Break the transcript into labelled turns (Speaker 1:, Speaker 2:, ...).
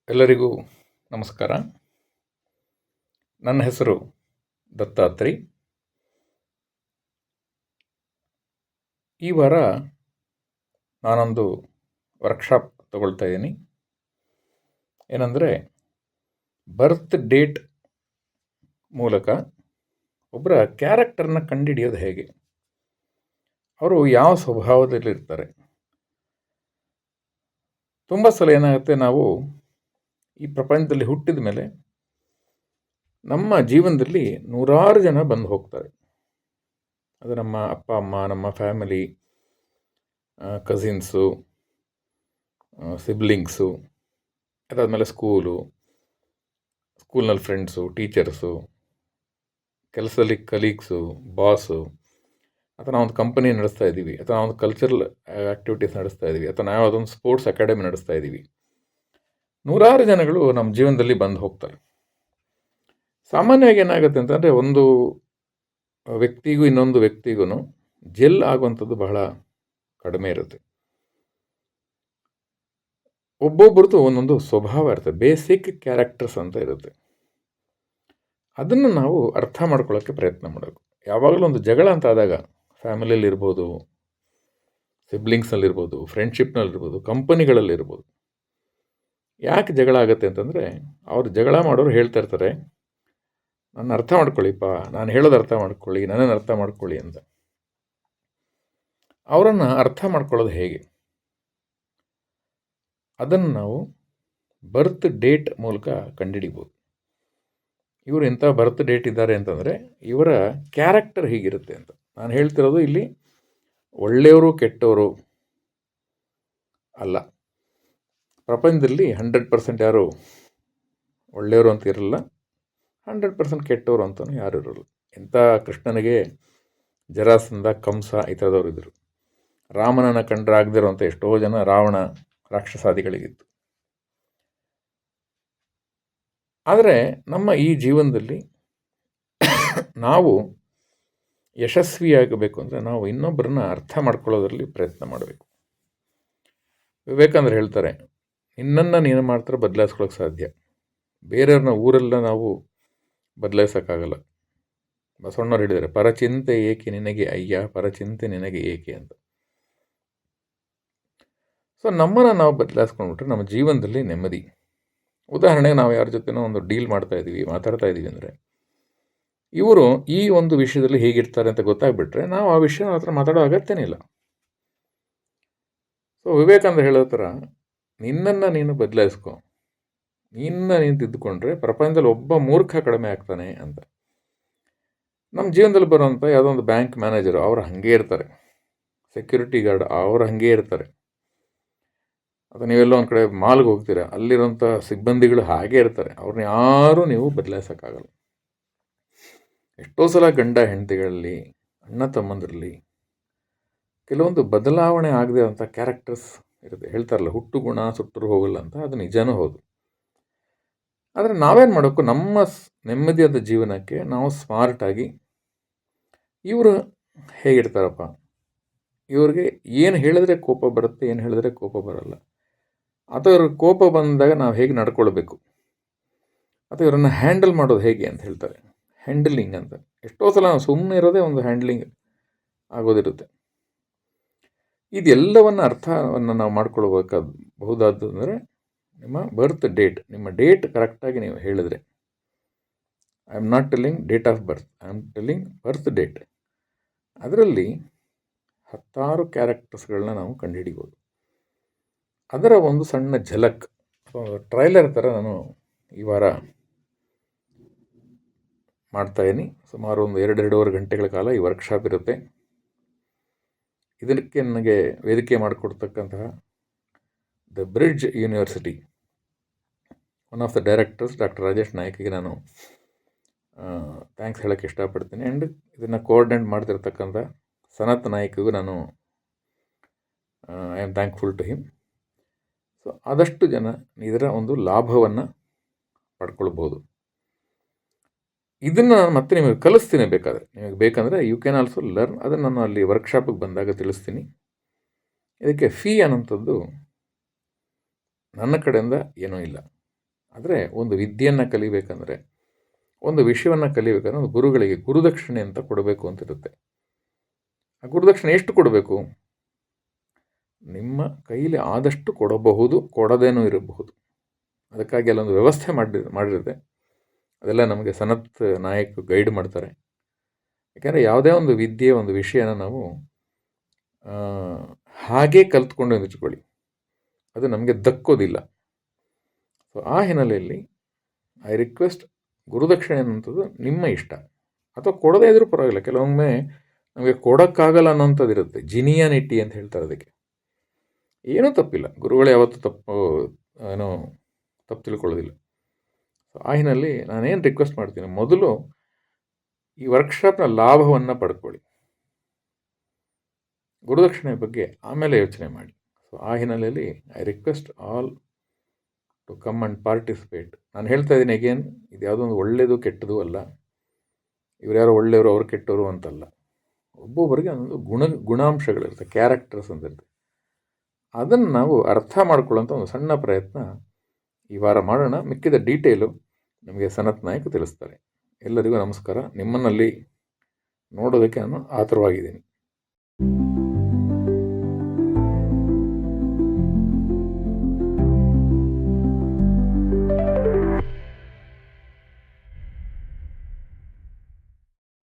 Speaker 1: ಎಲ್ಲರಿಗೂ ನಮಸ್ಕಾರ. ನನ್ನ ಹೆಸರು ದತ್ತಾತ್ರಿ. ಈ ವಾರ ನಾನೊಂದು ವರ್ಕ್ಶಾಪ್ ತಗೊಳ್ತಾ ಇದ್ದೀನಿ. ಏನಂದರೆ, ಬರ್ತ್ ಡೇಟ್ ಮೂಲಕ ಒಬ್ಬರ ಕ್ಯಾರೆಕ್ಟರ್ನ ಕಂಡುಹಿಡಿಯೋದು ಹೇಗೆ, ಅವರು ಯಾವ ಸ್ವಭಾವದಲ್ಲಿರ್ತಾರೆ. ತುಂಬ ಸಲ ಏನಾಗುತ್ತೆ, ನಾವು ಈ ಪ್ರಪಂಚದಲ್ಲಿ ಹುಟ್ಟಿದ ಮೇಲೆ ನಮ್ಮ ಜೀವನದಲ್ಲಿ ನೂರಾರು ಜನ ಬಂದು ಹೋಗ್ತಾರೆ. ಅದು ನಮ್ಮ ಅಪ್ಪ ಅಮ್ಮ, ನಮ್ಮ ಫ್ಯಾಮಿಲಿ, ಕಸಿನ್ಸು, ಸಿಬ್ಲಿಂಗ್ಸು, ಅದಾದಮೇಲೆ ಸ್ಕೂಲ್ನಲ್ಲಿ ಫ್ರೆಂಡ್ಸು, ಟೀಚರ್ಸು, ಕೆಲಸದಲ್ಲಿ ಕಲೀಗ್ಸು, ಬಾಸು, ಅಥವಾ ನಾವೊಂದು ಕಂಪನಿ ನಡೆಸ್ತಾ ಇದ್ದೀವಿ, ಅಥವಾ ನಾವೊಂದು ಕಲ್ಚರಲ್ ಆ್ಯಕ್ಟಿವಿಟೀಸ್ ನಡೆಸ್ತಾ ಇದ್ದೀವಿ, ಅಥವಾ ನಾವು ಯಾವುದೊಂದು ಸ್ಪೋರ್ಟ್ಸ್ ಅಕಾಡೆಮಿ ನಡೆಸ್ತಾ ಇದ್ದೀವಿ. ನೂರಾರು ಜನಗಳು ನಮ್ಮ ಜೀವನದಲ್ಲಿ ಬಂದು ಹೋಗ್ತಾರೆ. ಸಾಮಾನ್ಯವಾಗಿ ಏನಾಗುತ್ತೆ ಅಂತಂದರೆ, ಒಂದು ವ್ಯಕ್ತಿಗೂ ಇನ್ನೊಂದು ವ್ಯಕ್ತಿಗೂ ಜೆಲ್ ಆಗುವಂಥದ್ದು ಬಹಳ ಕಡಿಮೆ ಇರುತ್ತೆ. ಒಬ್ಬೊಬ್ಬರದ್ದು ಒಂದೊಂದು ಸ್ವಭಾವ ಇರುತ್ತೆ, ಬೇಸಿಕ್ ಕ್ಯಾರೆಕ್ಟರ್ಸ್ ಅಂತ ಇರುತ್ತೆ. ಅದನ್ನು ನಾವು ಅರ್ಥ ಮಾಡ್ಕೊಳ್ಳೋಕ್ಕೆ ಪ್ರಯತ್ನ ಮಾಡಬೇಕು. ಯಾವಾಗಲೂ ಒಂದು ಜಗಳ ಅಂತ ಆದಾಗ, ಫ್ಯಾಮಿಲಿಯಲ್ಲಿರ್ಬೋದು, ಸಿಬ್ಲಿಂಗ್ಸ್ನಲ್ಲಿರ್ಬೋದು, ಫ್ರೆಂಡ್ಶಿಪ್ನಲ್ಲಿರ್ಬೋದು, ಕಂಪನಿಗಳಲ್ಲಿರ್ಬೋದು, ಯಾಕೆ ಜಗಳ ಆಗುತ್ತೆ ಅಂತಂದರೆ, ಅವ್ರು ಜಗಳ ಮಾಡೋರು ಹೇಳ್ತಾ ಇರ್ತಾರೆ, ನನ್ನ ಅರ್ಥ ಮಾಡ್ಕೊಳ್ಳಿಪ್ಪ, ನಾನು ಹೇಳೋದು ಅರ್ಥ ಮಾಡ್ಕೊಳ್ಳಿ, ನನ್ನನ್ನು ಅರ್ಥ ಮಾಡ್ಕೊಳ್ಳಿ ಅಂತ. ಅವರನ್ನು ಅರ್ಥ ಮಾಡ್ಕೊಳ್ಳೋದು ಹೇಗೆ, ಅದನ್ನು ನಾವು ಬರ್ತ್ ಡೇಟ್ ಮೂಲಕ ಕಂಡುಹಿಡಿಬೋದು. ಇವರು ಎಂಥ ಬರ್ತ್ ಡೇಟ್ ಇದ್ದಾರೆ ಅಂತಂದರೆ, ಇವರ ಕ್ಯಾರೆಕ್ಟರ್ ಹೀಗಿರುತ್ತೆ ಅಂತ. ನಾನು ಹೇಳ್ತಿರೋದು ಇಲ್ಲಿ ಒಳ್ಳೆಯವರು ಕೆಟ್ಟವರು ಅಲ್ಲ. ಪ್ರಪಂಚದಲ್ಲಿ 100% ಯಾರು ಒಳ್ಳೆಯವರು ಅಂತ ಇರಲ್ಲ, 100% ಕೆಟ್ಟವರು ಅಂತಲೂ ಯಾರು ಇರಲ್ಲ. ಎಂಥ ಕೃಷ್ಣನಿಗೆ ಜರಾಸಂಧ, ಕಂಸ ಈ ಥರದವ್ರು ಇದ್ದರು. ರಾಮನನ್ನು ಕಂಡ್ರೆ ಆಗದಿರುವಂಥ ಎಷ್ಟೋ ಜನ ರಾವಣ ರಾಕ್ಷಸಾದಿಗಳಿಗಿತ್ತು. ಆದರೆ ನಮ್ಮ ಈ ಜೀವನದಲ್ಲಿ ನಾವು ಯಶಸ್ವಿಯಾಗಬೇಕು ಅಂದರೆ ನಾವು ಇನ್ನೊಬ್ಬರನ್ನ ಅರ್ಥ ಮಾಡ್ಕೊಳ್ಳೋದ್ರಲ್ಲಿ ಪ್ರಯತ್ನ ಮಾಡಬೇಕು. ವಿವೇಕಾನಂದರು ಹೇಳ್ತಾರೆ, ನಿನ್ನನ್ನು ನೀನು ಮಾತ್ರ ಬದಲಾಯಿಸ್ಕೊಳ್ಳೋಕೆ ಸಾಧ್ಯ, ಬೇರೆಯವ್ರನ್ನ ಊರೆಲ್ಲ ನಾವು ಬದಲಾಯಿಸೋಕ್ಕಾಗಲ್ಲ. ಬಸವಣ್ಣವ್ರು ಹೇಳಿದ್ದಾರೆ, ಪರಚಿಂತೆ ಏಕೆ ನಿನಗೆ ಅಯ್ಯ, ಪರಚಿಂತೆ ನಿನಗೆ ಏಕೆ ಅಂತ. ಸೊ ನಮ್ಮನ್ನು ನಾವು ಬದಲಾಯಿಸ್ಕೊಂಡ್ಬಿಟ್ರೆ ನಮ್ಮ ಜೀವನದಲ್ಲಿ ನೆಮ್ಮದಿ. ಉದಾಹರಣೆಗೆ, ನಾವು ಯಾರ ಜೊತೆನೋ ಒಂದು ಡೀಲ್ ಮಾತಾಡ್ತಾ ಇದ್ದೀವಿ ಅಂದರೆ, ಇವರು ಈ ಒಂದು ವಿಷಯದಲ್ಲಿ ಹೇಗಿರ್ತಾರೆ ಅಂತ ಗೊತ್ತಾಗ್ಬಿಟ್ರೆ ನಾವು ಆ ವಿಷಯ ಹತ್ರ ಮಾತಾಡೋ ಅಗತ್ಯನೇ ಇಲ್ಲ. ಸೊ ವಿವೇಕಾನಂದರು ಹೇಳೋ ಥರ, ನಿನ್ನನ್ನು ನೀನು ಬದಲಾಯಿಸ್ಕೊ, ನೀನು ತಿದ್ದುಕೊಂಡ್ರೆ ಪ್ರಪಂಚದಲ್ಲಿ ಒಬ್ಬ ಮೂರ್ಖ ಕಡಿಮೆ ಆಗ್ತಾನೆ ಅಂತ. ನಮ್ಮ ಜೀವನದಲ್ಲಿ ಬರುವಂಥ ಯಾವುದೋ ಒಂದು ಬ್ಯಾಂಕ್ ಮ್ಯಾನೇಜರು, ಅವರು ಹಾಗೇ ಇರ್ತಾರೆ. ಸೆಕ್ಯೂರಿಟಿ ಗಾರ್ಡ್, ಅವರು ಹಾಗೇ ಇರ್ತಾರೆ. ಅಥವಾ ನೀವೆಲ್ಲೋ ಒಂದು ಕಡೆ ಮಾಲ್ಗೆ ಹೋಗ್ತೀರಾ, ಅಲ್ಲಿರೋಂಥ ಸಿಬ್ಬಂದಿಗಳು ಹಾಗೇ ಇರ್ತಾರೆ. ಅವ್ರನ್ನ ಯಾರೂ ನೀವು ಬದಲಾಯಿಸೋಕ್ಕಾಗಲ್ಲ. ಎಷ್ಟೋ ಸಲ ಗಂಡ ಹೆಂಡತಿಗಳಲ್ಲಿ, ಅಣ್ಣ ತಮ್ಮಂದಿರಲ್ಲಿ ಕೆಲವೊಂದು ಬದಲಾವಣೆ ಆಗದೆ ಅಂಥ ಕ್ಯಾರೆಕ್ಟರ್ಸ್ ಇರುತ್ತೆ. ಹೇಳ್ತಾರಲ್ಲ, ಹುಟ್ಟು ಗುಣ ಸುಟ್ಟರು ಹೋಗಲ್ಲ ಅಂತ. ಅದು ನಿಜನೂ ಹೌದು. ಆದರೆ ನಾವೇನು ಮಾಡಬೇಕು, ನಮ್ಮ ನೆಮ್ಮದಿಯಾದ ಜೀವನಕ್ಕೆ ನಾವು ಸ್ಮಾರ್ಟಾಗಿ, ಇವರು ಹೇಗಿರ್ತಾರಪ್ಪ, ಇವ್ರಿಗೆ ಏನು ಹೇಳಿದ್ರೆ ಕೋಪ ಬರುತ್ತೆ, ಏನು ಹೇಳಿದ್ರೆ ಕೋಪ ಬರಲ್ಲ, ಅಥವಾ ಇವ್ರಿಗೆ ಕೋಪ ಬಂದಾಗ ನಾವು ಹೇಗೆ ನಡ್ಕೊಳ್ಬೇಕು, ಅಥವಾ ಇವರನ್ನು ಹ್ಯಾಂಡಲ್ ಮಾಡೋದು ಹೇಗೆ ಅಂತ ಹೇಳ್ತಾರೆ. ಹ್ಯಾಂಡಲಿಂಗ್ ಅಂತ. ಎಷ್ಟೋ ಸಲ ನಾವು ಸುಮ್ಮನೆ ಇರೋದೇ ಒಂದು ಹ್ಯಾಂಡ್ಲಿಂಗ್ ಆಗೋದಿರುತ್ತೆ. ಇದೆಲ್ಲವನ್ನು ಅರ್ಥವನ್ನು ನಾವು ಮಾಡ್ಕೊಳ್ಬೇಕಾಗಬಹುದಾದ್ದು ಅಂದರೆ, ನಿಮ್ಮ ಬರ್ತ್ ಡೇಟ್, ನಿಮ್ಮ ಡೇಟ್ ಕರೆಕ್ಟಾಗಿ ನೀವು ಹೇಳಿದ್ರೆ, I am not telling date of birth, I am telling birth date. ಅದರಲ್ಲಿ 10 ಕ್ಯಾರೆಕ್ಟರ್ಸ್ಗಳನ್ನ ನಾವು ಕಂಡುಹಿಡಿಬೋದು. ಅದರ ಒಂದು ಸಣ್ಣ ಝಲಕ್, ಟ್ರೈಲರ್ ಥರ ನಾನು ಈ ವಾರ ಮಾಡ್ತಾಯಿದ್ದೀನಿ. ಸುಮಾರು ಒಂದು 2-2.5 ಗಂಟೆಗಳ ಕಾಲ ಈ ವರ್ಕ್ಶಾಪ್ ಇರುತ್ತೆ. ಇದಕ್ಕೆ ನನಗೆ ವೇದಿಕೆ ಮಾಡಿಕೊಡ್ತಕ್ಕಂತಹ the bridge university one of the directors doctor Rajesh ನಾಯ್ಕಿಗೆ ನಾನು ಥ್ಯಾಂಕ್ಸ್ ಹೇಳೋಕ್ಕೆ ಇಷ್ಟಪಡ್ತೀನಿ. ಆ್ಯಂಡ್ ಇದನ್ನು ಕೋಆರ್ಡಿನೇಟ್ ಮಾಡ್ತಿರ್ತಕ್ಕಂಥ ಸನತ್ ನಾಯ್ಕಿಗೂ ನಾನು I am thankful to him. So ಆದಷ್ಟು ಜನ ಇದರ ಒಂದು ಲಾಭವನ್ನು ಪಡ್ಕೊಳ್ಬೋದು. ಇದನ್ನು ನಾನು ಮತ್ತೆ ನಿಮಗೆ ಕಲಿಸ್ತೀನಿ. ನಿಮಗೆ ಬೇಕಂದರೆ ಯು ಕ್ಯಾನ್ ಆಲ್ಸೋ ಲರ್ನ್. ಅದನ್ನು ನಾನು ಅಲ್ಲಿ ವರ್ಕ್ಶಾಪಿಗೆ ಬಂದಾಗ ತಿಳಿಸ್ತೀನಿ. ಇದಕ್ಕೆ ಫೀ ಅನ್ನೋಂಥದ್ದು ನನ್ನ ಕಡೆಯಿಂದ ಏನೂ ಇಲ್ಲ. ಆದರೆ ಒಂದು ವಿದ್ಯೆಯನ್ನು ಕಲಿಬೇಕಂದ್ರೆ, ಒಂದು ವಿಷಯವನ್ನು ಕಲಿಬೇಕಂದ್ರೆ ಒಂದು ಗುರುಗಳಿಗೆ ಗುರುದಕ್ಷಿಣೆ ಅಂತ ಕೊಡಬೇಕು ಅಂತಿರುತ್ತೆ. ಆ ಗುರುದಕ್ಷಿಣೆ ಎಷ್ಟು ಕೊಡಬೇಕು? ನಿಮ್ಮ ಕೈಲಿ ಆದಷ್ಟು ಕೊಡಬಹುದು, ಕೊಡದೇನೂ ಇರಬಹುದು. ಅದಕ್ಕಾಗಿ ಅಲ್ಲೊಂದು ವ್ಯವಸ್ಥೆ ಮಾಡಿರುತ್ತೆ. ಅದೆಲ್ಲ ನಮಗೆ ಸನತ್ ನಾಯಕ್ ಗೈಡ್ ಮಾಡ್ತಾರೆ. ಯಾಕೆಂದರೆ ಯಾವುದೇ ಒಂದು ವಿದ್ಯೆ, ಒಂದು ವಿಷಯನ ನಾವು ಹಾಗೇ ಕಲ್ತ್ಕೊಂಡು ಇಟ್ಕೊಳ್ಳಿ, ಅದು ನಮಗೆ ದಕ್ಕೋದಿಲ್ಲ. ಸೊ ಆ ಹಿನ್ನೆಲೆಯಲ್ಲಿ ಐ ರಿಕ್ವೆಸ್ಟ್, ಗುರುದಕ್ಷಿಣೆ ಅನ್ನೋಂಥದ್ದು ನಿಮ್ಮ ಇಷ್ಟ, ಅಥವಾ ಕೊಡದೇ ಇದ್ರೂ ಪರವಾಗಿಲ್ಲ. ಕೆಲವೊಮ್ಮೆ ನಮಗೆ ಕೊಡೋಕ್ಕಾಗಲ್ಲ ಅನ್ನೋಂಥದ್ದು ಇರುತ್ತೆ, ಜಿನಿಯಾನಿಟಿ ಅಂತ ಹೇಳ್ತಾರೆ ಅದಕ್ಕೆ. ಏನೂ ತಪ್ಪಿಲ್ಲ, ಗುರುಗಳು ಯಾವತ್ತೂ ತಪ್ಪು ತಿಳ್ಕೊಳ್ಳೋದಿಲ್ಲ. ಸೊ ಆ ಹಿನ್ನೆಲೆಯಲ್ಲಿ ನಾನೇನು ರಿಕ್ವೆಸ್ಟ್ ಮಾಡ್ತೀನಿ, ಮೊದಲು ಈ ವರ್ಕ್ಶಾಪ್ನ ಲಾಭವನ್ನು ಪಡ್ಕೊಳ್ಳಿ, ಗುರುದಕ್ಷಿಣೆ ಬಗ್ಗೆ ಆಮೇಲೆ ಯೋಚನೆ ಮಾಡಿ. ಸೊ ಆ ಹಿನ್ನೆಲೆಯಲ್ಲಿ I request all to come and participate. ನಾನು ಹೇಳ್ತಾ ಇದ್ದೀನಿ ಅಗೇನ್, ಇದು ಯಾವುದೋ ಒಂದು ಒಳ್ಳೆಯದು ಕೆಟ್ಟದು ಅಲ್ಲ, ಇವ್ರು ಯಾರೋ ಒಳ್ಳೆಯವರು ಅವ್ರು ಕೆಟ್ಟವರು ಅಂತಲ್ಲ. ಒಬ್ಬೊಬ್ಬರಿಗೆ ಒಂದು ಗುಣಾಂಶಗಳಿರುತ್ತೆ, ಕ್ಯಾರೆಕ್ಟರ್ಸ್ ಅಂತ ಇರುತ್ತೆ. ಅದನ್ನು ನಾವು ಅರ್ಥ ಮಾಡ್ಕೊಳ್ಳೋಂಥ ಒಂದು ಸಣ್ಣ ಪ್ರಯತ್ನ ಈ ವಾರ ಮಾಡೋಣ. ಮಿಕ್ಕಿದ ಡೀಟೇಲು ನಮಗೆ ಸನತ್ ನಾಯಕ್ ತಿಳಿಸ್ತಾರೆ. ಎಲ್ಲರಿಗೂ ನಮಸ್ಕಾರ. ನಿಮ್ಮನ್ನಲ್ಲಿ ನೋಡೋದಕ್ಕೆ ನಾನು ಆತುರವಾಗಿದ್ದೀನಿ.